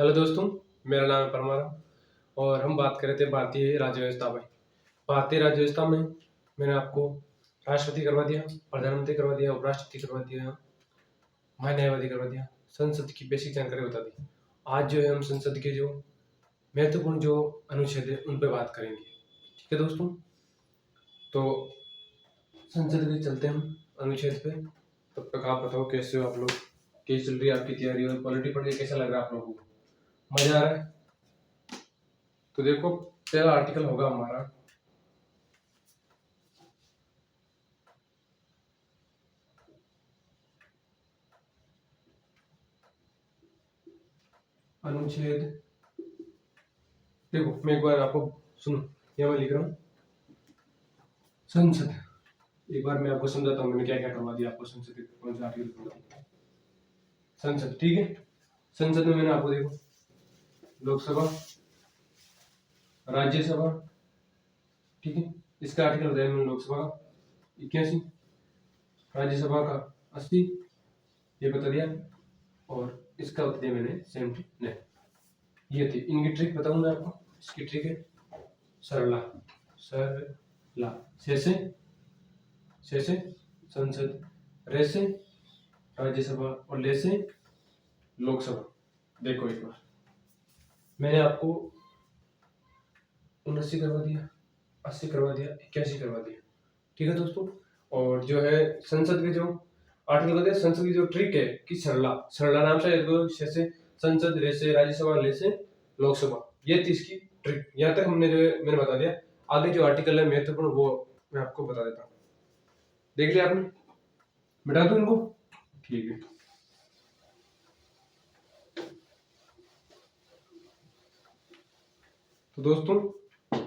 Hello दोस्तों, मेरा नाम है परमारा और हम बात कर रहे थे भारतीय राज्य व्यवस्था में। भारतीय राज्य व्यवस्था में मैंने आपको राष्ट्रपति करवा दिया, प्रधानमंत्री करवा दिया, उपराष्ट्रपति करवा दिया, महान्यायवादी करवा दिया, संसद की बेसिक जानकारी बता दी। आज जो है हम संसद के जो महत्वपूर्ण जो अनुच्छेद है उन पर बात करेंगे। ठीक है दोस्तों, तो संसद के चलते हम अनुच्छेद पे। तब तक आप बताओ कैसे हो आप लोग, कैसी चल रही है आपकी तैयारी और पॉलिटी पढ़ के कैसा लग रहा है आप लोगों को, मजा आ रहा है? तो देखो, पहला आर्टिकल होगा हमारा अनुच्छेद। देखो मैं एक बार आपको सुनो, यहाँ मैं लिख रहा हूँ संसद। एक बार मैं आपको समझाता हूँ मैंने क्या क्या करवा दिया आपको संसद के कौन सा आर्टिकल। संसद, ठीक है। संसद में मैंने आपको देखो लोकसभा, राज्यसभा, ठीक है, इसका आर्टिकल बताया मैंने। लोकसभा का 81, राज्यसभा का 80, ये बता दिया, और इसका बता दिया मैंने 79। ये थी इनकी ट्रिक, बताऊंगा आपको। इसकी ट्रिक है सरला सरला, से संसद, रे से राज्यसभा और ले से लोकसभा। देखो एक बार मैंने आपको 79 करवा दिया, 80 करवा दिया, 81 करवा दिया, ठीक है दोस्तों। और जो है संसद के जो आर्टिकल बताया, संसद की जो ट्रिक है कि सरला सरला नाम से संसद, रे से राज्यसभा, ले से लोकसभा, ये थी इसकी ट्रिक। यहाँ तक हमने जो है मैंने बता दिया। आगे जो आर्टिकल है महत्वपूर्ण वो मैं आपको बता देता हूँ। देख लिया आपने? मिटा दूं इनको? ठीक है। तो दोस्तों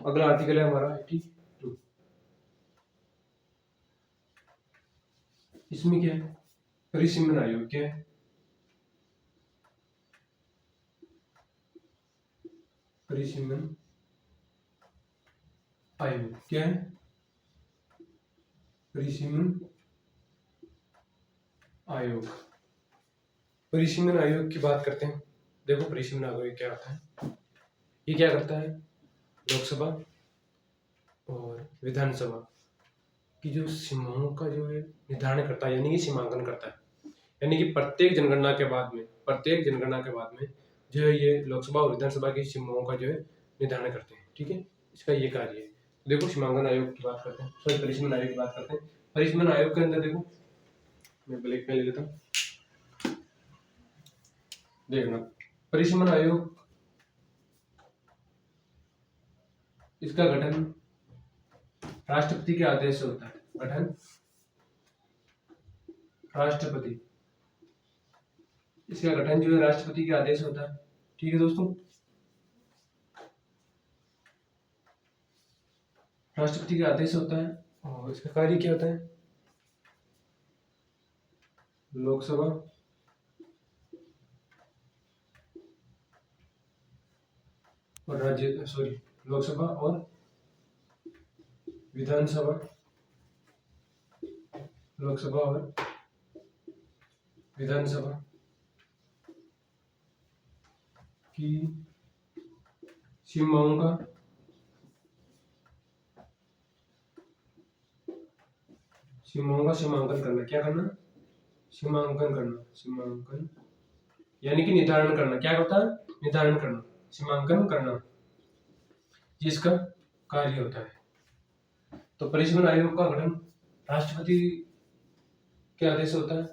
अगला आर्टिकल है हमारा 82। इसमें क्या है? परिसीमन आयोग क्या है? परिसीमन आयोग क्या है? परिसीमन आयोग। परिसीमन आयोग की बात करते हैं। देखो परिसीमन आयोग क्या होता है। ये क्या करता है? लोकसभा और विधानसभा की जो सीमाओं का जो है निर्धारण करता है, यानी कि सीमांकन करता है। यानी कि प्रत्येक जनगणना के बाद में जो है ये लोकसभा और विधानसभा की सीमाओं का जो है निर्धारण करते हैं, ठीक है। इसका ये कार्य है। देखो सीमांकन आयोग की बात करते हैं, सॉरी परिसीमन आयोग की बात करते हैं। परिसीमन आयोग के अंदर देखो, मैं ब्लैक में ले लेता हूँ, देखना। परिसीमन आयोग, इसका गठन राष्ट्रपति के आदेश से होता है। गठन राष्ट्रपति, इसका गठन जो है राष्ट्रपति के आदेश से होता है, ठीक है दोस्तों। राष्ट्रपति के आदेश से होता है। और इसका कार्य क्या होता है? लोकसभा और लोकसभा और विधानसभा, लोकसभा और विधानसभा की सीमाओं का सीमांकन करना। क्या करना? सीमांकन करना। सीमांकन यानी कि निर्धारण करना। क्या होता है? निर्धारण करना, सीमांकन करना, जिसका कार्य होता है। तो परिसीमन आयोग का गठन राष्ट्रपति के आदेश से होता है।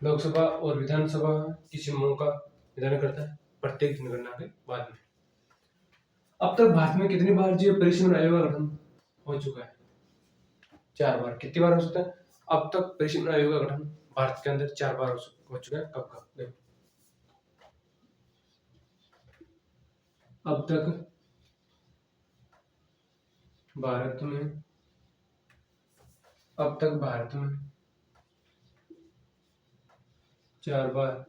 लोकसभा और विधानसभा की सीमाओं का निर्धारण करता है प्रत्येक जनगणना के बाद में। अब तक भारत में कितनी बार जो परिसीमन आयोग का गठन हो चुका है? 4 बार। कितनी बार हो सकता है? अब तक परिसीमन आयोग का गठन भारत के अंदर 4 बार हो चुका है। कब कब? देखो, अब तक भारत में 4 बार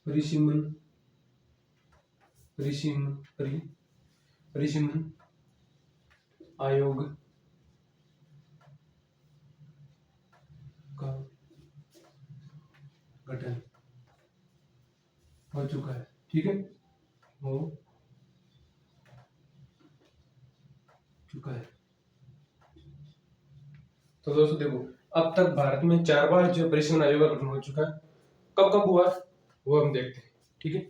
परिसीमन आयोग गठन हो चुका है। ठीक है, हो चुका है। तो दोस्तों देखो, अब तक भारत में 4 बार जो परिसीमन आयोग का गठन हो चुका है। कब कब हुआ वो हम देखते हैं। ठीक है,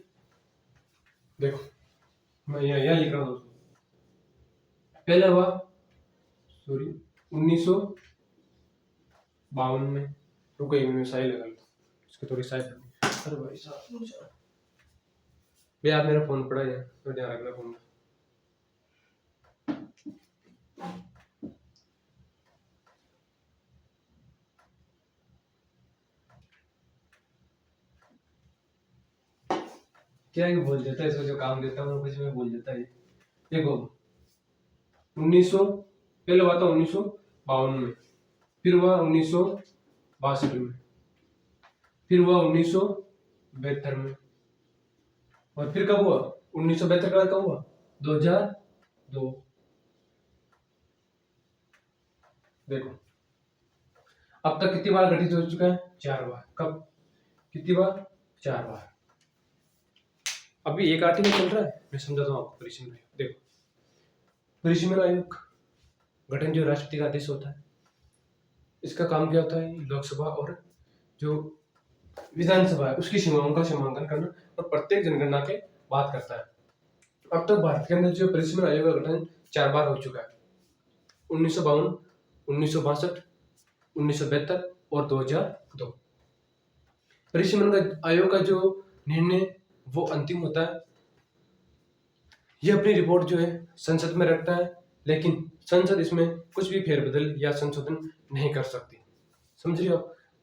देखो मैं यहाँ लिख रहा हूँ दोस्तों। पहला हुआ 1952 में। रुको, एक मिनट साइड लगा लो, इसको थोड़ी साइड करनी। अरे भाई साहब, भैया आप मेरा फोन पड़ा है, तो ध्यान रखना फोन का। क्या ये बोल देता है, इसको जो काम देता हूँ कुछ में बोल देता है। देखो 1900 पहले हुआ था 1952 में, फिर हुआ 1962 में, फिर हुआ 1972 में, और फिर कब हुआ 1972 का कब हुआ 2002। देखो अब तक कितनी बार गठित हो चुका है, 4 बार। कब, कितनी बार, 4 बार। अभी एक आर्टिकल चल रहा है, मैं समझाता हूँ आपको परिसीमन आयोग। देखो परिसीमन आयोग गठन जो राष्ट्रपति का आदेश होता है, इसका काम क्या होता है, लोकसभा और जो विधानसभा है उसकी सीमाओं का सीमांकन करना और प्रत्येक जनगणना के बात करता है। अब तक भारत के अंदर जो परिसीमन आयोग का गठन 4 बार हो चुका है, 1952, 1962, 1972 और 2002। परिसीमन आयोग का जो निर्णय वो अंतिम होता है। यह अपनी रिपोर्ट जो है संसद में रखता है, लेकिन संसद इसमें कुछ भी फेरबदल या संशोधन नहीं कर सकती। समझ रहे हो?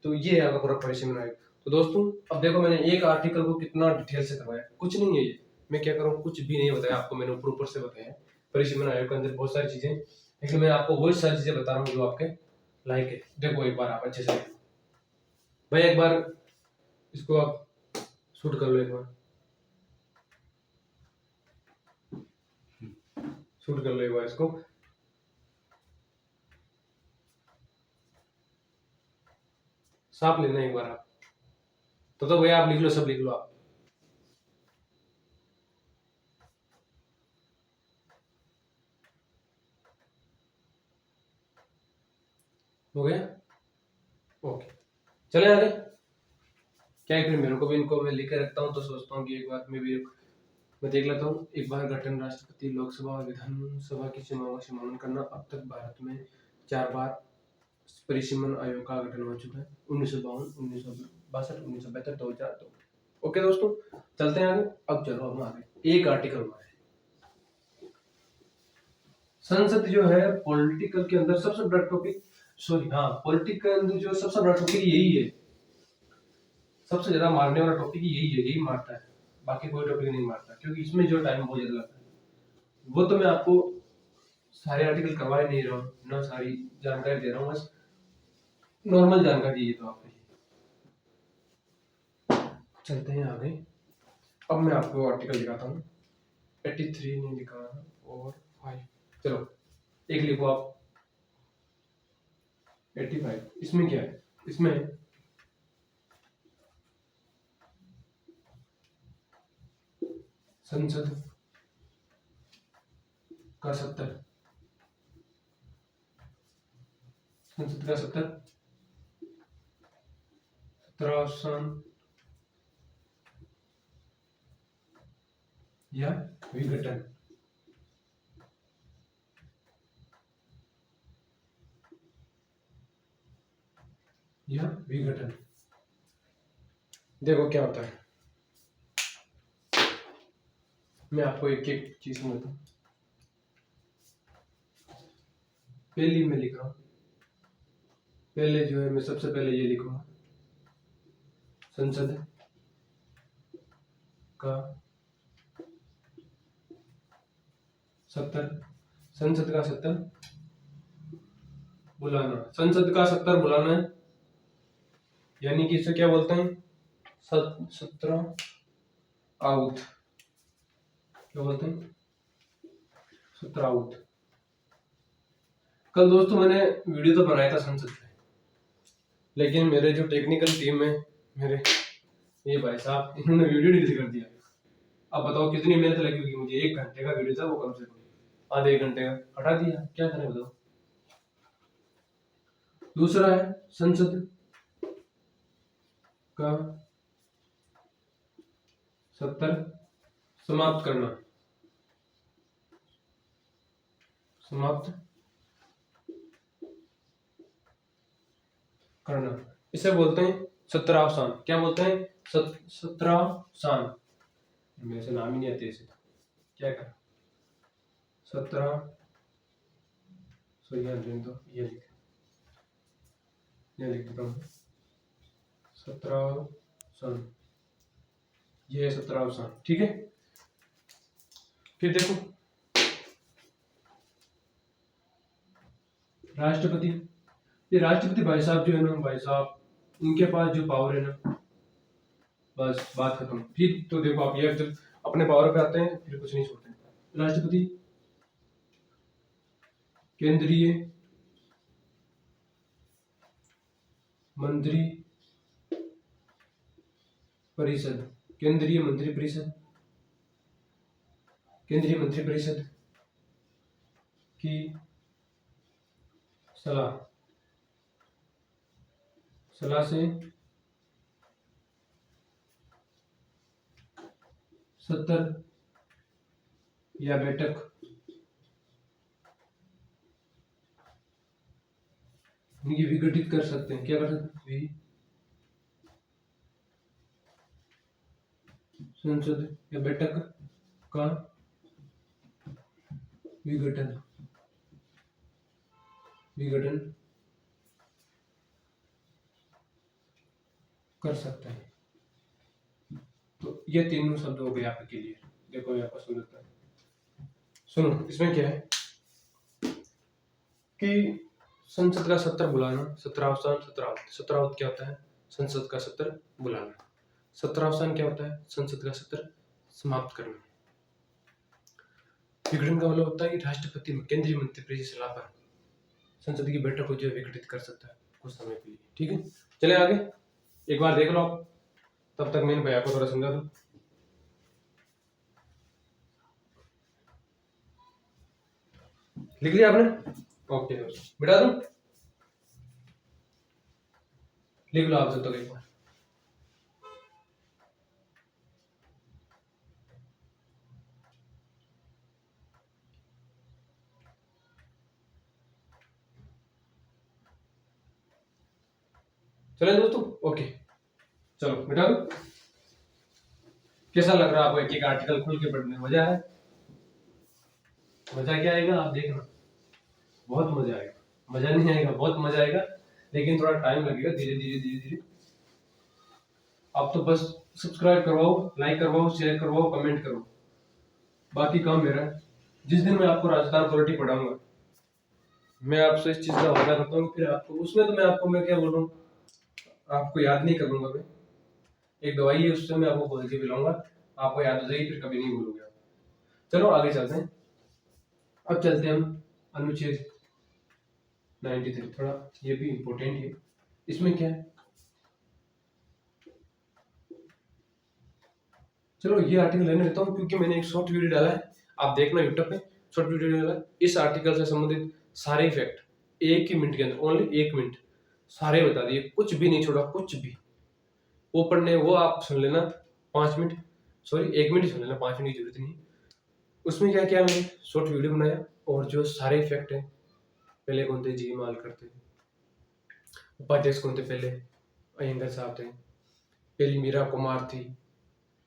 तो ये है आपका पूरा परिसीमन आयोग। तो दोस्तों अब देखो, मैंने एक आर्टिकल को कितना डिटेल से करवाया, कुछ नहीं है ये, मैं क्या करूँ, कुछ भी नहीं बताया आपको, मैंने ऊपर ऊपर से बताया परिसीमन आयोग के अंदर बहुत सारी चीजें, लेकिन मैं आपको वही सारी चीजें बता रहा हूँ जो आपके लायक है। देखो एक बार आप अच्छे से भाई, एक बार इसको आप शूट कर लो, एक बार शूट कर लो, एक बार इसको। साफ लेना एक बार आप, तो भैया आप लिख लो, सब लिख लो आप। हो गया, ओके, चले आगे। क्या है, फिर मेरे को भी इनको मैं लिख के रखता हूँ, तो सोचता हूँ कि एक बार मैं देख लेता हूँ। एक बार गठन राष्ट्रपति, लोकसभा और विधानसभा की सीमाओं का सीमांकन करना। अब तक भारत में 4 बार परिसीमन आयोग का गठन हो चुका है, 1952, 1962, 1972, 2002। ओके दोस्तों, चलते हैं आगे। अब चलो हम आगे एक आर्टिकल में। संसद जो है पॉलिटिकल के अंदर सबसे बड़ा टॉपिक, सॉरी हाँ, पॉलिटिकल के अंदर जो सबसे बड़ा टॉपिक यही है, सबसे ज्यादा मारने वाला टॉपिक यही है, यही मारता है, बाकी कोई टॉपिक नहीं मारता, क्योंकि इसमें जो टाइम बहुत ज्यादा लगता है। वो तो मैं आपको सारे आर्टिकल करवा ही नहीं रहा हूँ ना, सारी जानकारी दे रहा हूँ, बस नॉर्मल जानकारी है तो आपके लिए। चलते हैं आगे। अब मैं आपको आर्टिकल दिखाता हूँ। 83 नहीं लिखा और 5, चलो एक लिखो आप 85। इसमें क्या है, इसमें संसद का 70, संसद का 17वां या विघटन। या विघटन, देखो क्या होता है, मैं आपको एक एक चीज समझाता हूँ। पहली मैं लिख रहा हूँ, पहले जो है मैं सबसे पहले ये लिखूंगा, संसद का 70, संसद का 70 बुलाना, संसद का 70 बुलाना है, यानी कि इसे क्या बोलते हैं, 17 आउट, क्या बोलते हैं, 17 आउट। कल दोस्तों मैंने वीडियो तो बनाया था संसद पे, लेकिन मेरे जो टेक्निकल टीम है, मेरे ये भाई साहब इन्होंने वीडियो डिलीट कर दिया। अब बताओ कितनी मेहनत लगी होगी मुझे, 1 घंटे का वीडियो था वो कम से कम आधे 1 घंटे का हटा दिया, क्या करें बताओ। दूसरा है संसद का सत्र समाप्त करना, समाप्त करना, इसे बोलते हैं सत्रावसान। क्या बोलते हैं? सत्रावसान। मेरे से नाम ही नहीं आते इसे, क्या कर सत्रह, सो ये लिख देता हूँ 17 ये 17 ठीक है। फिर देखो राष्ट्रपति, ये राष्ट्रपति भाई साहब जो है ना, भाई साहब उनके पास जो पावर है ना, बस बात खत्म। फिर तो देखो आप ये जब अपने पावर पे आते हैं फिर कुछ नहीं छोड़ते। राष्ट्रपति केंद्रीय मंत्री परिषद, केंद्रीय मंत्री परिषद, केंद्रीय मंत्री परिषद की सलाह से सत्र या बैठक उनकी विघटित कर सकते हैं। क्या कर सकते हैं? संसद या बैठक का विघटन कर सकता है। तो ये तीनों शब्द हो गए आपके लिए। देखो यहाँ पर सुनता है, सुनो इसमें क्या है कि संसद का सत्र बुलाना, सत्रावसान, सत्रावत क्या होता है? संसद का सत्र बुलाना। सत्रावसान क्या होता है? संसद का सत्र समाप्त करना। विघटन का मतलब होता है कि राष्ट्रपति केंद्रीय मंत्री परिषद की सलाह पर संसद की बैठक को जो विघटित कर सकता है कुछ समय के लिए। ठीक है, चले आगे एक बार देख लो आप, तब तक मैंने भैया को थोड़ा समझा दो। लिख लिया आपने? ओके बिठा दूं? लिख लो आप जब तक एक बार। चले दोस्तों, ओके चलो बिठा दो। कैसा लग रहा है आपको एक एक आर्टिकल खुल के पढ़ने? मजा है? मजा क्या आएगा आप देखना, बहुत मजा आएगा। मजा नहीं आएगा, बहुत मजा आएगा, लेकिन थोड़ा टाइम लगेगा। धीरे धीरे धीरे धीरे आप तो बस सब्सक्राइब करवाओ, लाइक करवाओ, शेयर करवाओ, कमेंट करो, बाकी काम मेरा है। जिस दिन मैं आपको राजस्थान पॉलिटी पढ़ाऊंगा, मैं आपसे इस चीज का वादा करता हूँ, फिर आपको उसमें तो मैं क्या बोल रहा हूँ, आपको याद नहीं करूंगा। मैं एक दवाई है उससे मैं आपको बोल के पिलाऊंगा, आपको याद हो जाएगी, फिर कभी नहीं भूलोगे आप। चलो आगे चलते हैं। अब चलते हैं हम अनुच्छेद 93, थोड़ा ये भी इम्पोर्टेंट है। इसमें क्या है, चलो ये आर्टिकल लेने देता हूँ क्योंकि मैंने एक शॉर्ट वीडियो डाला है, आप देखना यूट्यूब पे, शॉर्ट वीडियो डाला है। इस आर्टिकल से संबंधित सारे फैक्ट 1 ही मिनट के अंदर, ओनली 1 मिनट सारे बता दिए, कुछ भी नहीं छोड़ा, कुछ भी। वो पढ़ने वो आप सुन लेना 5 मिनट, सॉरी 1 मिनट ही सुन लेना, 5 मिनट की जरूरत नहीं। उसमें क्या क्या मैंने शॉर्ट वीडियो बनाया, और जो सारे फैक्ट है, पहले कौन थे? जी माल करते, उपाध्यक्ष कौन थे? पहले अयंगर साहब थे, पहली मीरा कुमार थी,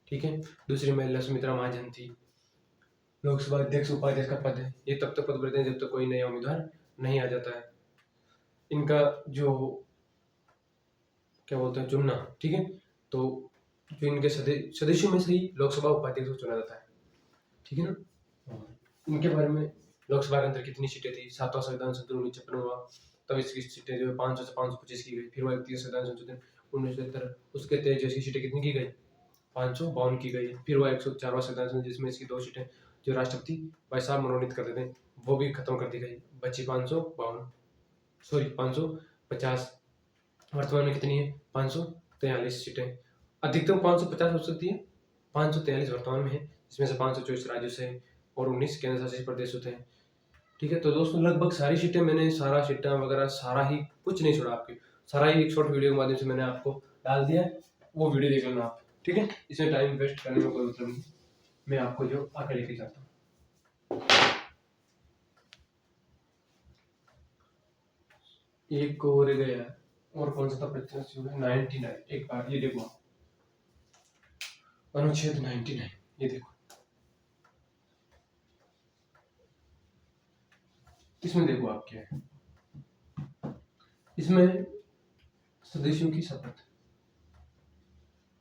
ठीक है, दूसरी महिला सुमित्रा महाजन थी। लोकसभा अध्यक्ष उपाध्यक्ष का पद है, ये तब तक पद भरते हैं जब तक कोई नया उम्मीदवार नहीं आ जाता है। इनका जो क्या बोलते हैं चुनना, ठीक है, तो जो इनके सदस्यों में से ही लोकसभा उपाध्यक्ष को चुना जाता है, ठीक है ना। इनके बारे में लोकसभा के अंदर कितनी सीटें थी, 7वां संविधान संशोधन 1956 हुआ, तब इसकी सीटें जो है 500 से 525 की गई। फिर वो 31 संविधान संशोधन 1970, उसके तहत जैसी सीटें कितनी की गई? 552 की गई। फिर वो 104वां संविधान संशोधन जिसमें इसकी 2 सीटें जो राष्ट्रपति भाई साहब मनोनीत करते थे वो भी खत्म कर दी गई, बची 552, सॉरी 550। वर्तमान में कितनी है? 543 सीटें। अधिकतम 550 हो सकती है। 543 वर्तमान में है, इसमें से 524 राज्यों से और 19 केंद्र शासित प्रदेश होते हैं। ठीक है, तो दोस्तों लगभग सारी सीटें मैंने सारा सीटें वगैरह सारा ही कुछ नहीं छोड़ा आपके, सारा ही एक शॉर्ट वीडियो के माध्यम से मैंने आपको डाल दिया है, वो वीडियो देख लेना आप। ठीक है, इसमें टाइम वेस्ट करने में कोई मतलब नहीं, मैं आपको जो आगे लेके जाता हूँ। एक और गया है, और कौन सा था प्रश्न 99। एक बार ये देखो अनुच्छेद 99, ये देखो इसमें देखो आप क्या है, इसमें सदस्यों की शपथ,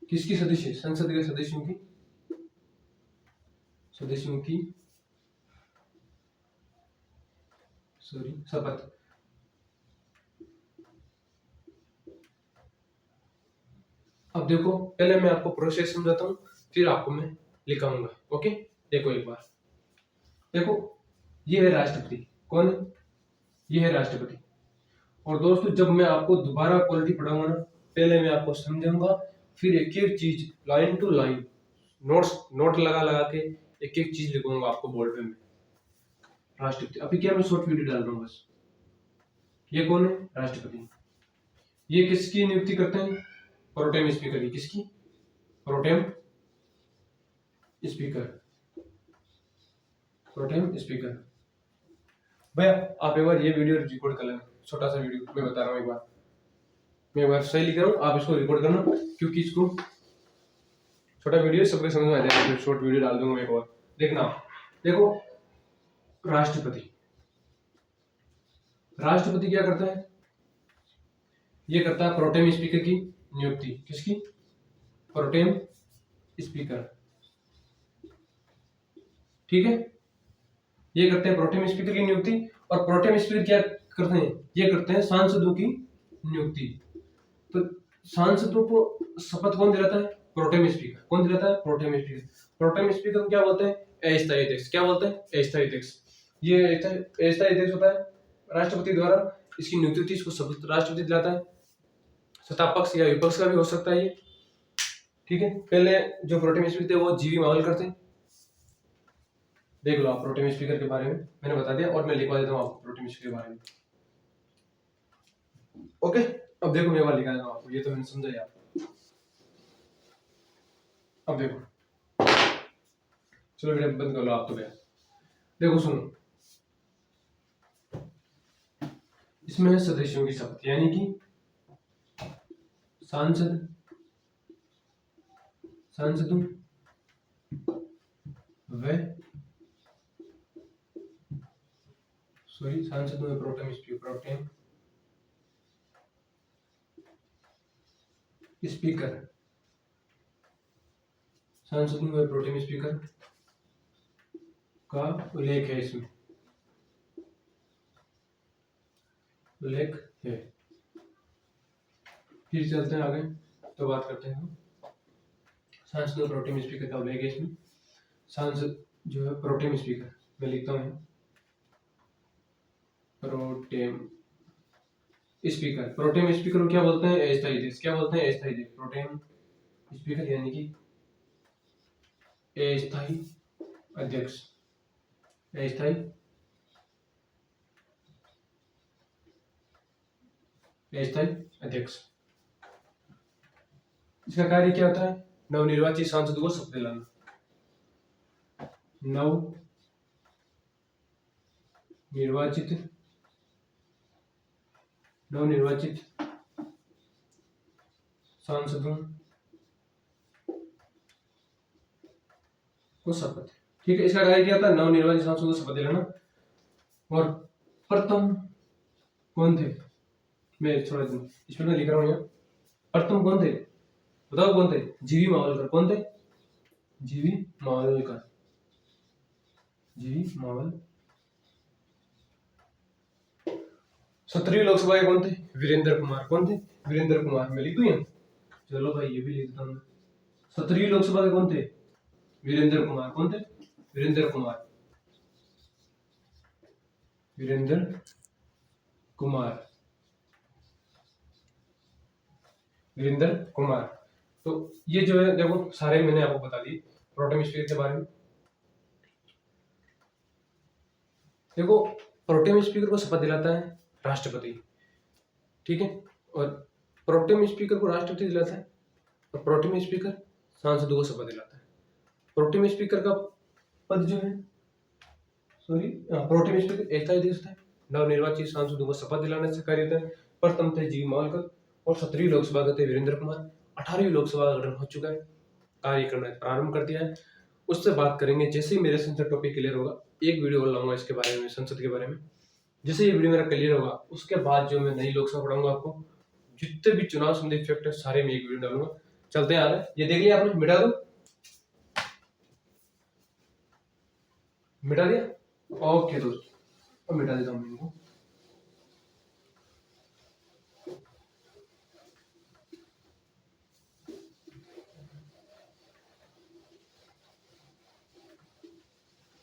किसकी सदस्य, संसद के सदस्यों की शपथ। अब देखो पहले मैं आपको प्रोसेस समझाता हूँ, फिर आपको मैं लिखाऊंगा। ओके, देखो एक बार, देखो ये है राष्ट्रपति, कौन है, ये है राष्ट्रपति। और दोस्तों जब मैं आपको दोबारा पॉलिटी पढ़ाऊंगा ना, पहले मैं आपको समझाऊंगा, फिर एक एक चीज लाइन टू लाइन नोट लगा लगा के एक एक चीज लिखूंगा आपको बोर्ड पे में। राष्ट्रपति अभी क्या मैं शॉर्ट वीडियो डाल रहा हूँ बस। ये कौन है, राष्ट्रपति। ये किसकी नियुक्ति करते हैं, प्रोटेम स्पीकर की। किसकी, प्रोटेम स्पीकर। भैया आप एक बार ये वीडियो रिकॉर्ड कर लेना, छोटा सा वीडियो मैं बता रहा हूँ, मैं एक बार सही लिख रहा हूँ, आप इसको रिकॉर्ड करना, क्योंकि इसको छोटा वीडियो सबके समझ में आ जाएगा, फिर शॉर्ट वीडियो डाल दूंगा मैं एक और, देखना। देखो राष्ट्रपति क्या करता है, ये करता है प्रोटेम स्पीकर की नियुक्ति। किसकी, प्रोटेम स्पीकर। ठीक है, ये करते हैं प्रोटेम स्पीकर की नियुक्ति। और प्रोटेम स्पीकर क्या करते हैं, ये करते हैं सांसदों की नियुक्ति। तो सांसदों को शपथ कौन दिलाता है, प्रोटेम स्पीकर। कौन दिलाता है, प्रोटेम स्पीकर। प्रोटेम स्पीकर को क्या बोलते हैं, अस्थायी अध्यक्ष। क्या बोलते हैं, अस्थायी अध्यक्ष। ये अस्थायी अध्यक्ष होता है राष्ट्रपति द्वारा, इसकी नियुक्ति इसको शपथ राष्ट्रपति दिलाता है। सत्ता पक्ष या विपक्ष का भी हो सकता है ये। ठीक है, पहले जो प्रोटेम स्पीकर थे वो जीवी मावलकर थे। देख लो आप प्रोटेम स्पीकर के बारे में मैंने बता दिया, और मैं लिखवा देता हूँ आपको प्रोटेम स्पीकर के बारे में। ओके, अब देखो मैं लिखा देता हूँ आपको, ये तो मैंने समझा ही आपको। अब देखो, चलो वीडियो बंद कर लो आप तो गया। देखो सुनो, इसमें है सदस्यों की शपथ, यानी कि सांसदों में प्रोटेम स्पीकर, सांसदों में प्रोटेम स्पीकर का उल्लेख है, इसमें उल्लेख है। फिर चलते हैं आगे, तो बात करते हैं सांसद प्रोटेम स्पीकर का उल्लेख है इसमें। सांसद जो है प्रोटेम स्पीकर, मैं लिखता हूँ प्रोटेम स्पीकर। प्रोटेम स्पीकर को क्या बोलते हैं, अस्थायी अध्यक्ष। क्या बोलते हैं, अस्थायी अध्यक्ष। प्रोटेम स्पीकर यानी कि अस्थायी अध्यक्ष, अस्थायी अध्यक्ष। इसका कार्य क्या होता है, नवनिर्वाचित सांसद को शपथ दिलाना। नवनिर्वाचित सांसदों को शपथ। ठीक है, इसका कार्य क्या था, नवनिर्वाचित सांसदों को शपथ दिलाना। और प्रथम कौन थे, मैं थोड़ा इसमें मैं लिख रहा हूँ यहाँ। प्रथम कौन थे, बताओ कौन थे, जीवी मावलकर। कौन थे, जीवी मावलकर। 17वीं लोकसभा के कौन थे, वीरेंद्र कुमार। कौन थे, वीरेंद्र कुमार। मैं लिख दूं यहाँ, चलो भाई ये भी लिख देता हूँ। 17वीं लोकसभा के कौन थे, वीरेंद्र कुमार। कौन थे, वीरेंद्र कुमार। तो ये जो है देखो सारे मैंने आपको बता दिए प्रोटेम स्पीकर के बारे में। देखो प्रोटेम स्पीकर को शपथ दिलाता है राष्ट्रपति, ठीक है, और प्रोटेम स्पीकर को राष्ट्रपति दिलाता है और प्रोटेम स्पीकर सांसदों को शपथ दिलाता है। प्रोटेम स्पीकर का पद जो है प्रोटेम स्पीकर ऐसा ही देश है, नवनिर्वाचित सांसदों को शपथ दिलाने से कार्य होता है। प्रथम थे जी मालकर और 17वीं लोकसभा के थे वीरेंद्र कुमार। 18वीं लोकसभा का गठन हो चुका है, कार्य करना प्रारंभ कर दिया है। उससे बात करेंगे जैसे ही मेरे संसद टॉपिक क्लियर होगा, एक वीडियो और लाऊंगा इसके बारे में, संसद के बारे में। जैसे ये वीडियो मेरा क्लियर होगा उसके बाद जो मैं नई लोकसभा पढ़ाऊंगा आपको, जितने भी चुनाव संबंधी फैक्ट है सारे में एक वीडियो डालूंगा। चलते हैं आगे। ये देख लिया आपने, मिटा दो, मिटा दिया, ओके दोस्तों, अब मिटा देता हूँ इनको।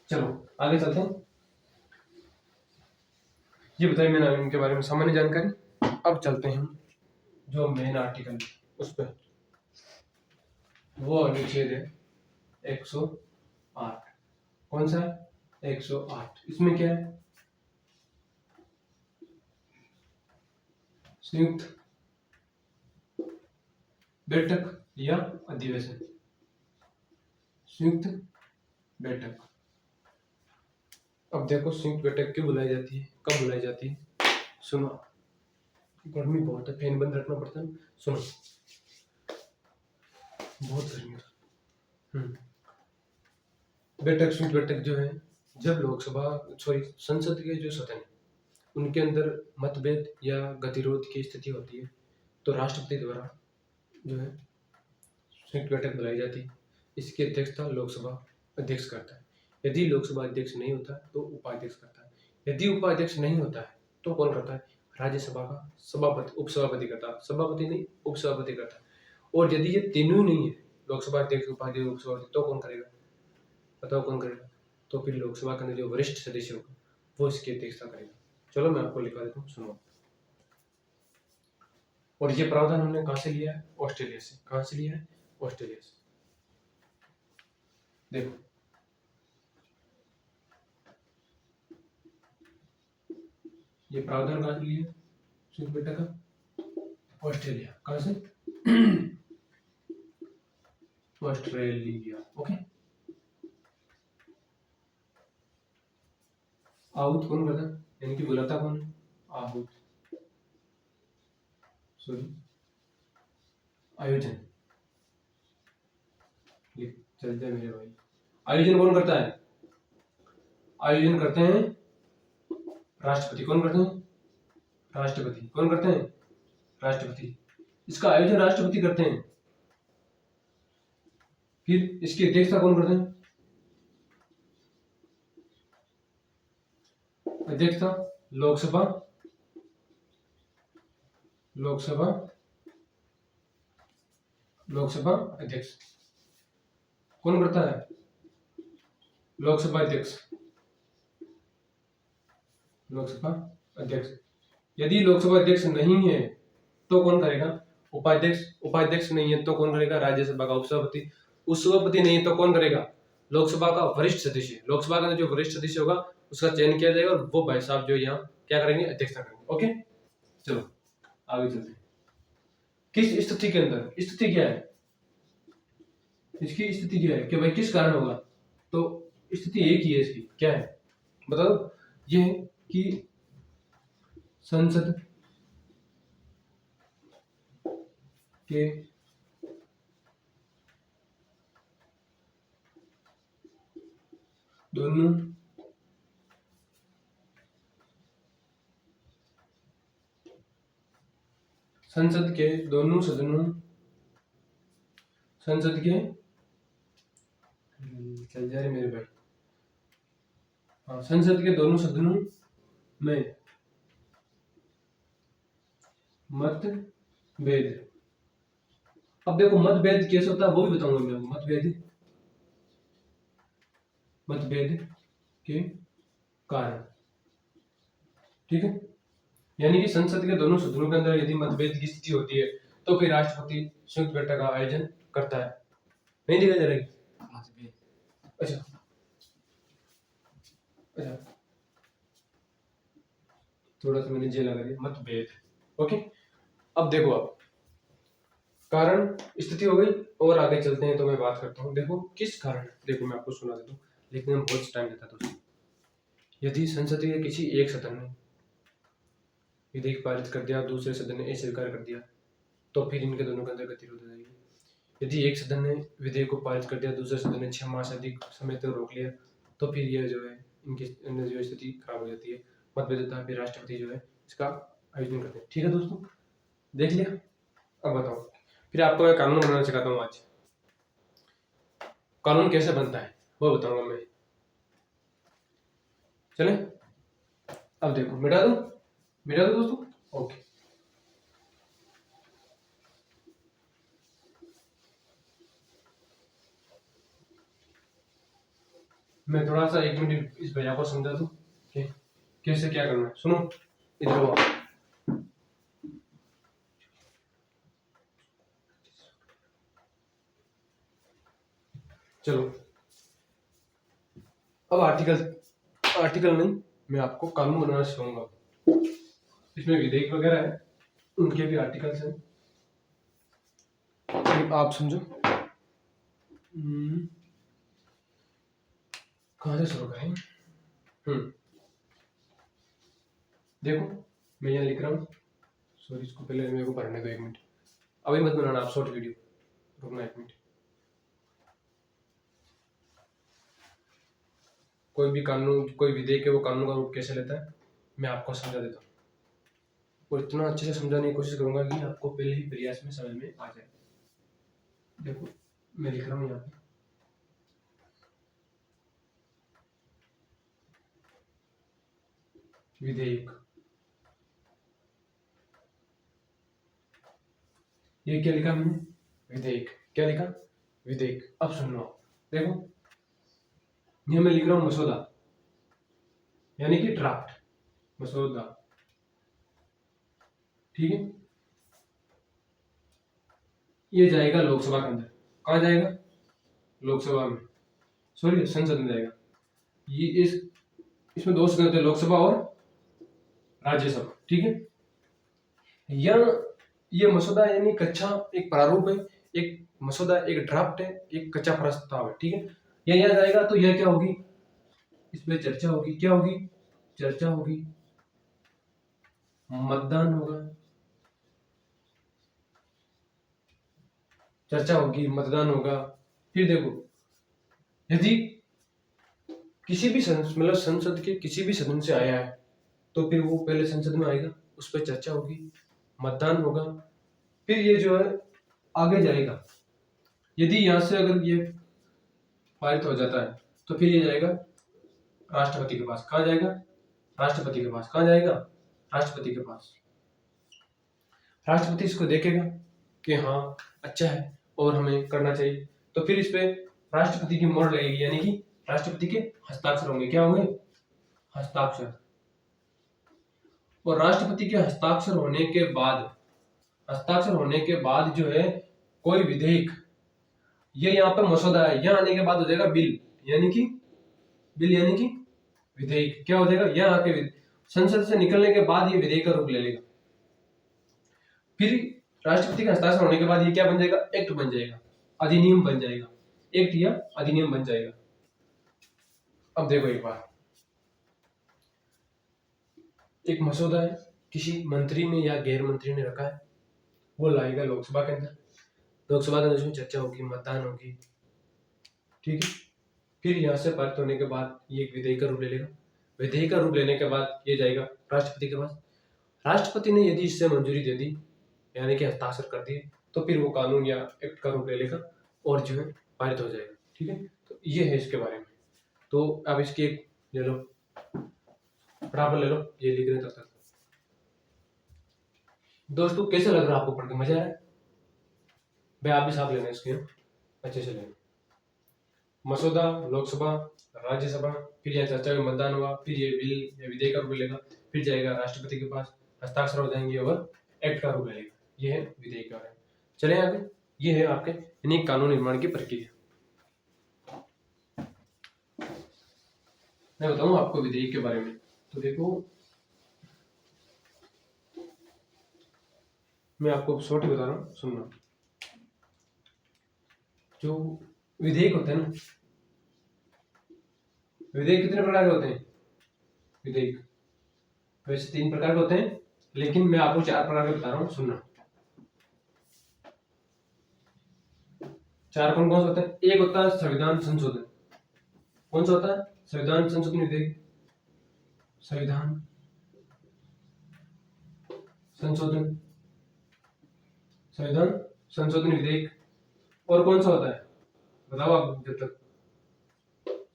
चलो आगे चलते हैं। ये बताइए मैंने इनके बारे में सामान्य जानकारी। अब चलते हैं हम जो मेन आर्टिकल उस पर, वो अनुच्छेद है 108। कौन सा है? 108। इसमें क्या है? संयुक्त बैठक या अधिवेशन। संयुक्त बैठक। अब देखो संयुक्त बैठक क्यों बुलाई जाती है, कब बुलाई जाती है, सुनो। गर्मी बहुत है, फैन बंद रखना पड़ता है, सुनो, बहुत गर्मी है। बैठक, संयुक्त बैठक जो है जब लोकसभा संसद के जो सदन है उनके अंदर मतभेद या गतिरोध की स्थिति होती है तो राष्ट्रपति द्वारा जो है संयुक्त बैठक बुलाई जाती है। इसकी अध्यक्षता लोकसभा अध्यक्ष करता है। यदि लोकसभा अध्यक्ष नहीं होता तो उपाध्यक्ष करता है। यदि उपाध्यक्ष नहीं होता है तो कौन करता है? राज्यसभा का सभापति, उपसभापति करता है। सभापति नहीं, उपसभापति करता है। और यदि ये तीनों ही नहीं है, लोकसभा अध्यक्ष, उपाध्यक्ष, उपसभापति, तो कौन करेगा? बताओ कौन करेगा? तो फिर लोकसभा का जो वरिष्ठ सदस्य होगा वो इसकी अध्यक्षता करेगा। चलो मैं आपको लिखवा देता हूँ, सुनो। और ये प्रावधान हमने कहाँ से लिया है? ऑस्ट्रेलिया से। कहाँ से लिया है? ऑस्ट्रेलिया से। देखो ये प्रावधान कहाँ से लिया है संयुक्त बैठक का? ऑस्ट्रेलिया। कहाँ से? ऑस्ट्रेलिया। ओके। आहूत कौन करता है, यानी कि बुलाता कौन है? आहूत, सॉरी, आयोजन। चल जाए मेरे भाई। आयोजन कौन करता है? आयोजन करते हैं राष्ट्रपति। कौन करते हैं? राष्ट्रपति। कौन करते हैं? राष्ट्रपति। इसका आयोजन राष्ट्रपति करते हैं। फिर इसकी अध्यक्षता कौन करते हैं? अध्यक्षता लोकसभा, लोकसभा, लोकसभा अध्यक्ष। कौन करता है? लोकसभा अध्यक्ष, लोकसभा अध्यक्ष। यदि लोकसभा अध्यक्ष नहीं है तो कौन करेगा? उपाध्यक्ष। उपाध्यक्ष नहीं है तो कौन करेगा? राज्यसभा का उपसभापति। उपसभापति नहीं है तो कौन करेगा? लोकसभा का वरिष्ठ सदस्य। लोकसभा का जो वरिष्ठ सदस्य होगा उसका चयन किया जाएगा और वो भाई साहब जो यहाँ क्या करेंगे? अध्यक्षता करेंगे। ओके, चलो आगे चलते हैं। किस स्थिति के अंदर? स्थिति क्या है इसकी? स्थिति क्या है कि भाई किस कारण होगा? तो स्थिति एक ही है इसकी, क्या है बताओ? ये कि संसद के दोनों संसद के दोनों सदनों, संसद के चल जा रहे मेरे भाई, हाँ, संसद के दोनों सदनों में मतभेद। अब देखो मतभेद कैसे होता है वो भी बताऊंगा मैं आपको। मतभेद, मतभेद के कारण, ठीक है। यानी कि संसद के दोनों सदनों के अंदर यदि मतभेद की स्थिति होती है तो फिर राष्ट्रपति संयुक्त बैठक का आयोजन करता है। नहीं दिखाई दे रही? अच्छा अच्छा, थोड़ा सा मैंने जेल लगा दिया, मतभेद। ओके, अब देखो, आप कारण स्थिति हो गई और आगे चलते हैं तो मैं बात करता हूँ। देखो किस कारण, देखो मैं आपको सुना देता हूँ, लेकिन हम बहुत टाइम लेता दोस्तों। यदि संसद के किसी एक सदन ने विधेयक पारित कर दिया, दूसरे सदन ने अस्वीकार कर दिया, तो फिर इनके दोनों के अंदर गतिरोध हो जाएगी। यदि एक सदन ने विधेयक को पारित कर दिया, दूसरे सदन ने 6 माह से अधिक समय तक रोक लिया, तो फिर यह जो है इनकी जो स्थिति खराब हो जाती है, मतभेद होता है, फिर राष्ट्रपति जो है इसका आयोजन करते हैं। ठीक है दोस्तों, देख लिया। अब बताओ, फिर आपको मैं कानून बनाना सिखाता हूँ आज। कानून कैसे बनता है वो बताऊंगा मैं। चले, अब देखो, मिटा दो दोस्तों। ओके, मैं थोड़ा सा 1 मिनट इस भैया को समझा दूं कि कैसे क्या करना है। सुनो, इधर आओ। चलो, अब आर्टिकल नहीं, मैं आपको कानून बनाना सिखाऊंगा। इसमें विधेयक वगैरह है, उनके भी आर्टिकल्स हैं, आप समझो। कहाँ से शुरू करें? देखो, मैं यहाँ लिख रहा हूँ, सॉरी, इसको पहले मेरे को पढ़ने दो 1 मिनट। अभी मत बनाना आप शॉर्ट वीडियो, रुकना 1 मिनट। कोई भी कानून, कोई विधेयक है, वो कानून का रूप कैसे लेता है मैं आपको समझा देता हूँ, और इतना अच्छे से समझाने की कोशिश करूंगा कि आपको पहले ही प्रयास में समझ में आ जाए। देखो, मैं लिख रहा हूँ यहाँ पे, विधेयक। ये क्या लिखा मैंने? विधेयक। क्या लिखा? विधेयक। अब सुन लो, देखो, ये मैं लिख रहा हूँ मसौदा, यानी कि ड्राफ्ट, मसौदा। ठीक है, ये जाएगा लोकसभा के अंदर। कहाँ जाएगा? लोकसभा में, सॉरी संसद में जाएगा। ये इसमें 2 सदन होते हैं, लोकसभा और राज्यसभा। ठीक है, ये मसौदा यानी कच्चा एक प्रारूप है, एक मसौदा, एक ड्राफ्ट है, एक कच्चा प्रस्ताव है। ठीक है, यह यहाँ जाएगा तो यह क्या होगी? इसमें चर्चा होगी। क्या होगी? चर्चा होगी, मतदान होगा, चर्चा होगी, मतदान होगा। फिर देखो, यदि किसी भी मतलब संसद के किसी भी सदन से आया है, तो फिर वो पहले संसद में आएगा, उस पर चर्चा होगी, मतदान होगा, फिर ये जो है आगे जाएगा। यदि यहाँ से अगर ये पारित हो जाता है, तो फिर ये जाएगा राष्ट्रपति के पास। कहाँ जाएगा? राष्ट्रपति के पास। कहाँ जाएगा? राष्ट्रपति के पास। राष्ट्रपति इसको देखेगा कि हाँ अच्छा है और हमें करना चाहिए, तो फिर इस पे राष्ट्रपति की मोहर लगेगी, यानी कि राष्ट्रपति के हस्ताक्षर होंगे। क्या होंगे? हस्ताक्षर। और राष्ट्रपति के हस्ताक्षर होने के बाद जो है कोई विधेयक, ये यहाँ पर मसौदा है, यहाँ आने के बाद हो जाएगा बिल, यानी कि विधेयक। क्या हो जाएगा? यहाँ आके संसद से निकलने के बाद ये विधेयक का रूप ले लेगा। फिर राष्ट्रपति का हस्ताक्षर होने के बाद ये क्या बन जाएगा? एक्ट बन जाएगा, अधिनियम बन जाएगा, एक्ट या अधिनियम बन जाएगा। अब देखो, एक बार, एक मसौदा है, किसी मंत्री ने या गैर मंत्री ने रखा है, वो लाएगा लोकसभा के अंदर, लोकसभा के अंदर उसमें चर्चा होगी, मतदान होगी। ठीक है, फिर यहाँ से पारित होने के बाद ये एक विधेयक का रूप ले लेगा। विधेयक का रूप लेने के बाद ये जाएगा राष्ट्रपति के पास। राष्ट्रपति ने यदि इससे मंजूरी दे दी, यानी कि हस्ताक्षर कर दिए, तो फिर वो कानून या एक्ट का रूप ले लेगा और जो है पारित हो जाएगा। ठीक है, तो ये है इसके बारे में। तो अब इसकी एक ले लो, फटाफट ले लो, ये लिख रहे तब तक। दोस्तों कैसे लग रहा है आपको? पढ़ के मजा आया? भाई आप भी साथ लेना इसके, अच्छे से लेना। मसौदा, लोकसभा, राज्यसभा, फिर यह चर्चा में मतदान हुआ, फिर ये बिल या विधेयक का रूप लेगा, फिर जाएगा राष्ट्रपति के पास, हस्ताक्षर हो जाएंगे और एक्ट का रूप ले लेगा। ये है विधेयक के बारे में। चले आगे, ये है आपके यानी कानून निर्माण की प्रक्रिया। मैं बताऊं आपको विधेयक के बारे में, तो देखो मैं आपको शॉर्ट ही बता रहा हूँ, सुनना। जो विधेयक होते हैं ना, विधेयक कितने प्रकार के होते हैं? विधेयक वैसे 3 प्रकार के होते हैं, लेकिन मैं आपको 4 प्रकार के बता रहा हूँ, सुनना। 4 कौन कौन से होते हैं? एक होता है संविधान संशोधन। कौन सा होता है? संविधान संशोधन विधेयक, संविधान संशोधन, संविधान संशोधन विधेयक। और कौन सा होता है बताओ आप जब तक।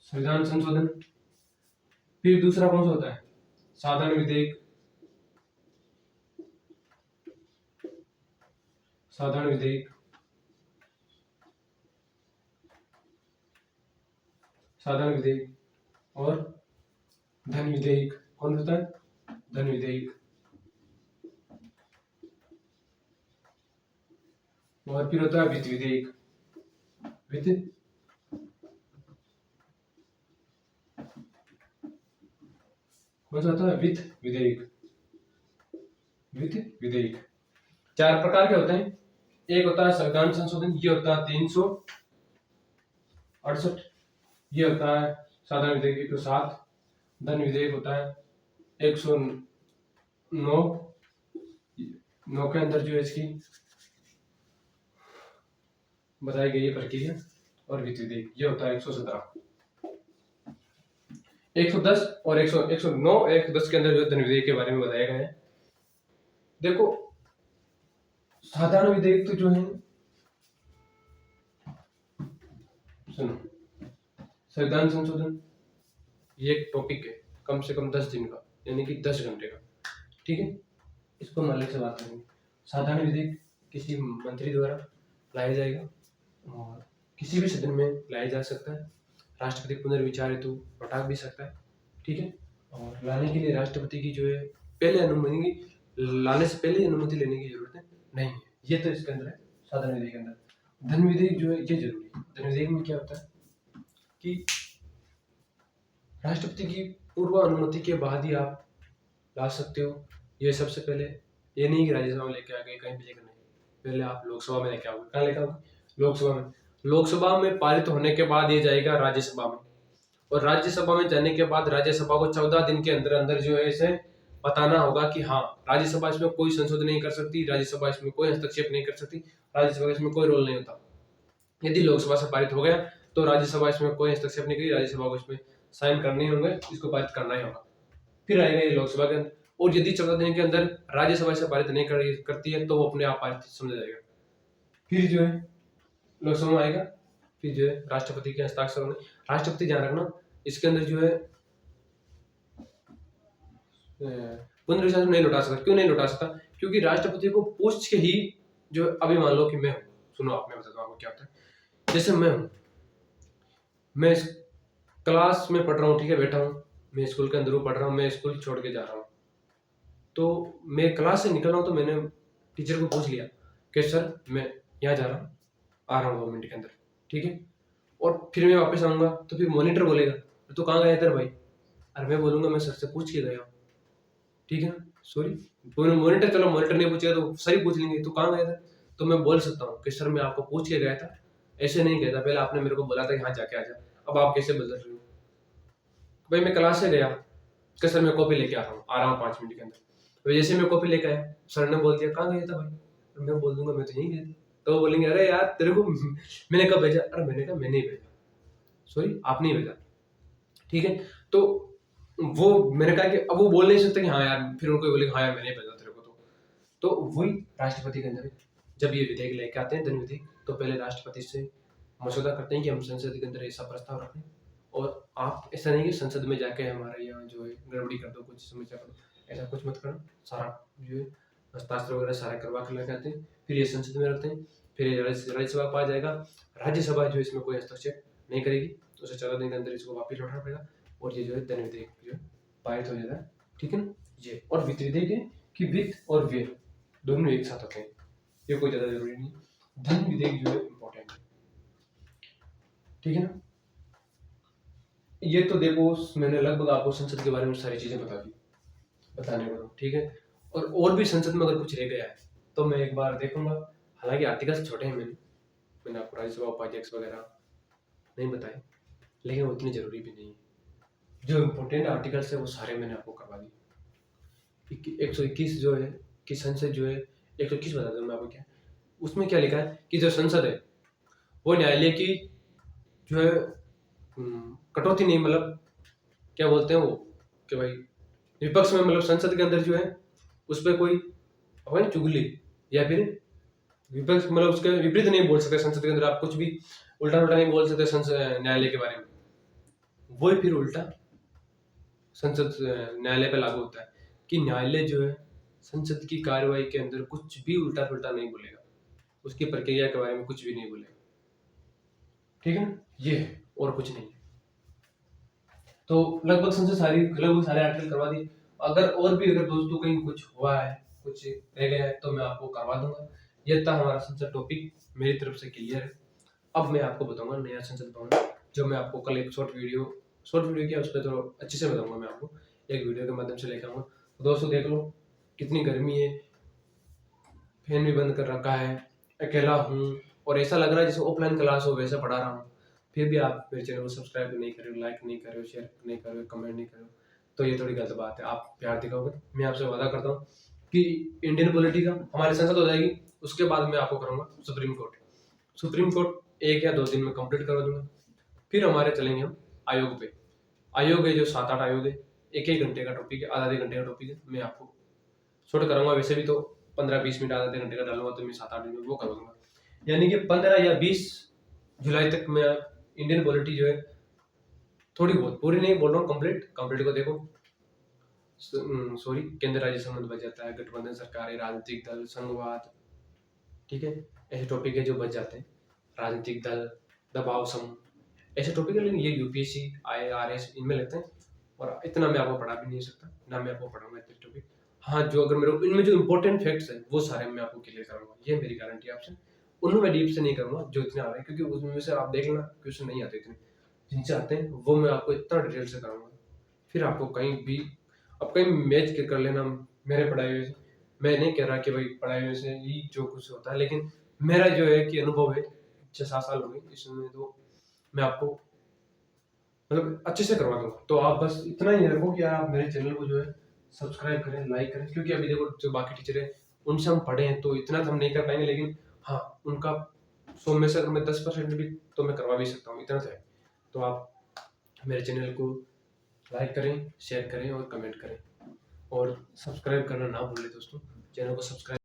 संविधान संशोधन। फिर दूसरा कौन सा होता है? साधारण विधेयक, साधारण विधेयक, साधारण विधेयक। और धन विधेयक। कौन होता है? धन विधेयक। और फिर होता है वित्त विधेयक, वित्त, कौन सा होता है? वित्त विधेयक, वित्त विधेयक। 4 प्रकार के होते हैं। एक होता है संविधान संशोधन, ये होता है 368। ये होता है साधारण विधेयक 107। धन विधेयक होता है 109। 9 के अंदर जो है इसकी बताई गई है प्रक्रिया। और वित्त विधेयक ये होता है 117। 110 और 109 110 के अंदर जो धन विधेयक के बारे में बताया गया है। देखो साधारण विधेयक तो जो है, सुनो, संविधान संशोधन ये एक टॉपिक है कम से कम 10 दिन का, यानी कि 10 घंटे का, ठीक है। इसको हम अलग से बात करेंगे। साधारण विधेयक किसी मंत्री द्वारा लाया जाएगा और किसी भी सदन में लाया जा सकता है। राष्ट्रपति पुनर्विचार हेतु पटाख भी सकता है, ठीक है। और लाने के लिए राष्ट्रपति की जो है पहले अनुमति, लाने से पहले अनुमति लेने की जरूरत नहीं है। ये तो इसके अंदर है साधारण विधेयक के अंदर। धन विधेयक जो है ये जरूरी है। धन विधेयक में क्या होता है कि राष्ट्रपति की पूर्व अनुमति के बाद ही आप ला सकते हो। ये सबसे पहले, ये नहीं कि राज्यसभा में लेके आ गए कहीं भी लेकर, नहीं, पहले आप लोकसभा में लेके आओगे। कहाँ लेके आओगे? लोकसभा में। लोकसभा में पारित होने के बाद ये जाएगा राज्यसभा में, और राज्यसभा में जाने के बाद राज्यसभा को 14 दिन के अंदर अंदर जो है इसे बताना होगा कि हाँ राज्यसभा इसमें कोई संशोधन नहीं कर सकती, राज्यसभा इसमें कोई हस्तक्षेप नहीं कर सकती, राज्यसभा इसमें कोई रोल नहीं होता। यदि लोकसभा से पारित हो गया तो राज्यसभा इसमें कोई हस्तक्षेप नहीं करेगी, राज्यसभा को इसमें साइन करने होंगे, इसको पारित करना ही होगा। फिर आएगा ये लोकसभा के अंदर, और यदि 14 दिन के अंदर राज्यसभा से पारित नहीं करती है तो वो अपने आप पारित समझा जाएगा। फिर जो है लोकसभा में आएगा, फिर जो है राष्ट्रपति के हस्ताक्षर होंगे। राष्ट्रपति ध्यान रखना इसके अंदर जो है पुनर्विचार नहीं लौटा सकता। क्यों नहीं लौटा सकता? क्योंकि राष्ट्रपति को पूछ के ही जो, अभी मान लो कि मैं हूँ, सुनो आप, मैं बताता हूँ आपको क्या होता है। जैसे मैं हूँ, मैं इस क्लास में पढ़ रहा हूँ, ठीक है, बैठा हूँ, मैं स्कूल के अंदर पढ़ रहा हूँ, मैं स्कूल छोड़ के जा रहा हूँ, तो मैं क्लास से निकल रहा हूँ तो मैंने टीचर को पूछ लिया कि सर मैं यहाँ जा रहा हूँ, आ रहा हूँ 2 मिनट के अंदर, ठीक है। और फिर मैं वापस आऊँगा तो फिर मॉनिटर बोलेगा तो कहाँ गया तेरा भाई? अरे मैं बोलूँगा मैं सर से पूछ के गया हूँ, ठीक है ना, सॉरी। मॉनिटर, चलो मॉनिटर नहीं पूछेगा तो सर ही पूछ लेंगे तो कहाँ गया था, तो मैं बोल सकता हूँ कि सर मैं आपको पूछ के गया था, ऐसे नहीं कहता, पहले आपने मेरे को बोला था यहाँ जाके आ जा, अब आप कैसे बदल रहे हो? भाई मैं क्लास से गया कि सर मैं कॉपी लेके आ रहा हूँ 5 मिनट के अंदर, तो जैसे मैं कॉपी लेके आया, सर ने बोल दिया कहाँ गया था भाई, तो मैं बोल दूंगा मैं तो यहीं गया था, तो वो बोलेंगे अरे यार तेरे को मैंने कब भेजा? अरे मैंने कहा मैंने ही भेजा, सॉरी आपने ही भेजा, ठीक है। तो वो मैंने कहा कि अब वो बोल नहीं सकते कि हाँ यार, फिर उनको बोलेगा हाँ यार मैंने भेजा तेरे को, तो वही राष्ट्रपति के अंदर जब ये विधेयक लेके आते हैं धन विधेयक, तो पहले राष्ट्रपति से मसौदा करते हैं कि हम संसद के अंदर ऐसा प्रस्ताव रखें, और आप ऐसा नहीं कि संसद में जाके हमारे यहाँ जो है गड़बड़ी कर दो, कुछ समस्या कर दो, ऐसा कुछ मत करना। सारा जो है हस्ताक्षर वगैरह सारा करवा कर लेके आते हैं, फिर ये संसद में रखते हैं, फिर ये राज्यसभा को आ जाएगा। राज्यसभा जो इसमें कोई हस्तक्षेप नहीं करेगी, तो उसे 14 दिन के अंदर इसको वापिस लौटाना पड़ेगा, और ये जो है धन विधेयक जो है पारित हो जाता है, ठीक है ना। ये और वित्त विधेयक है कि वित्त और व्यय दोनों एक साथ होते हैं, ये कोई ज़्यादा जरूरी नहीं। धन विधेयक जो है इम्पोर्टेंट है, ठीक है ना। ये तो देखो मैंने लगभग आपको संसद के बारे में सारी चीज़ें बता दी, बताने को तो, ठीक है। और भी संसद में अगर कुछ रह गया है तो मैं एक बार देखूंगा। हालांकि आर्टिकल्स छोटे हैं, मैंने आपको राज्यसभा उपाध्यक्ष वगैरह नहीं बताए, लेकिन वो इतनी जरूरी भी नहीं है। जो इम्पोर्टेंट आर्टिकल्स है वो सारे मैंने आपको करवा दिए। 121 जो है कि संसद जो है, 121 बता दूं मैं आपको क्या, उसमें क्या लिखा है कि जो संसद है वो न्यायालय की जो है कटौती नहीं, मतलब क्या बोलते हैं वो कि भाई विपक्ष में, मतलब संसद के अंदर जो है उस पर कोई अपनी चुगली या फिर विपक्ष, मतलब उसके विपरीत नहीं बोल सकते। संसद के अंदर आप कुछ भी उल्टा उल्टा नहीं बोल सकते संसद न्यायालय के बारे में। वही फिर उल्टा संसद न्यायालय पे लागू होता है कि न्यायालय जो है संसद की कार्रवाई के अंदर कुछ भी उल्टा पुल्टा नहीं बोलेगा, उसकी प्रक्रिया के बारे में कुछ भी नहीं बोलेगा, ठीक है ना। ये है और कुछ नहीं है। तो लगभग संसद लगभग सारे आर्टिकल करवा दिए। और भी अगर दोस्तों कहीं कुछ हुआ है, कुछ रह गया है तो मैं आपको करवा दूंगा। ये था हमारा संसद टॉपिक, मेरी तरफ से क्लियर है। अब मैं आपको बताऊंगा नया संसद भवन, जो मैं आपको कल एक शॉर्ट वीडियो किया, उस पर तो अच्छे से बताऊंगा मैं आपको, एक वीडियो के माध्यम से लेकर आऊंगा। तो दोस्तों देख लो कितनी गर्मी है, फैन भी बंद कर रखा है, अकेला हूँ और ऐसा लग रहा है जैसे ऑफलाइन क्लास हो वैसे पढ़ा रहा हूँ। फिर भी आप मेरे चैनल को सब्सक्राइब नहीं कर रहे हो, लाइक नहीं कर रहे हो, शेयर नहीं कर रहे हो, कमेंट नहीं कर रहे हो, तो ये थोड़ी गलत बात है। आप प्यार दिखाओगे, मैं आपसे वादा करता हूँ कि इंडियन पॉलिटी का हमारी संसद हो जाएगी, उसके बाद मैं आपको करूँगा सुप्रीम कोर्ट 1 या 2 दिन में कंप्लीट करवा दूंगा। फिर हमारे चलेंगे हम आयोग पे। आयोग है जो 7-8 आयोग है, 1-1 घंटे का टॉपिक है, आधा घंटे का टॉपिक है। मैं आपको शॉर्ट करूंगा, वैसे भी तो 15-20 मिनट आधे घंटे का डालूंगा, तो मैं 7-8 दिन में वो कर दूंगा। यानी कि 15 या 20 जुलाई तक मैं इंडियन पॉलिटी जो है थोड़ी बहुत, पूरी नहीं बोल रहा हूँ, कंप्लीट को देखो। सॉरी, केंद्र राज्य संबंध बच जाता है, गठबंधन सरकारें, राजनीतिक दल, संघवाद, ठीक है, ऐसे टॉपिक है जो बच जाते हैं। राजनीतिक दल, दबाव समूह, ऐसे टॉपिक है, लेकिन ये यूपीएससी IARS इनमें लेते हैं और इतना मैं आपको पढ़ा भी नहीं सकता, ना मैं आपको पढ़ाऊंगा इतने टॉपिक। हाँ, जो अगर मेरे इनमें जो इंपॉर्टेंट फैक्ट्स है वो सारे मैं आपको क्लियर करूंगा, ये मेरी गारंटी है आपसे। उनमें मैं डीप से नहीं करूंगा जो इतने आ रहे हैं, क्योंकि उसमें से आप देख लेना क्वेश्चन नहीं आते इतने, जिनसे आते हैं वो मैं आपको इतना डिटेल से कराऊंगा। फिर आपको कहीं भी, अब कहीं मैच कर लेना मेरे पढ़ाई हुए से। मैं नहीं कह रहा कि भाई पढ़ाई हुए से ही जो कुछ होता है, लेकिन मेरा जो है कि अनुभव है, 6-7 साल हो गए इसमें, तो मैं आपको मतलब अच्छे से करवा दूंगा। तो आप बस इतना ही रखो कि आप मेरे चैनल को जो है सब्सक्राइब करें, लाइक करें, क्योंकि अभी देखो जो बाकी टीचर है उनसे हम पढ़े हैं तो इतना तो हम नहीं कर पाएंगे, लेकिन हाँ उनका 100 में से अगर मैं 10% भी तो मैं करवा भी सकता हूँ, इतना तो है। तो आप मेरे चैनल को लाइक करें, शेयर करें और कमेंट करें, और सब्सक्राइब करना ना भूलें दोस्तों। चैनल को सब्सक्राइब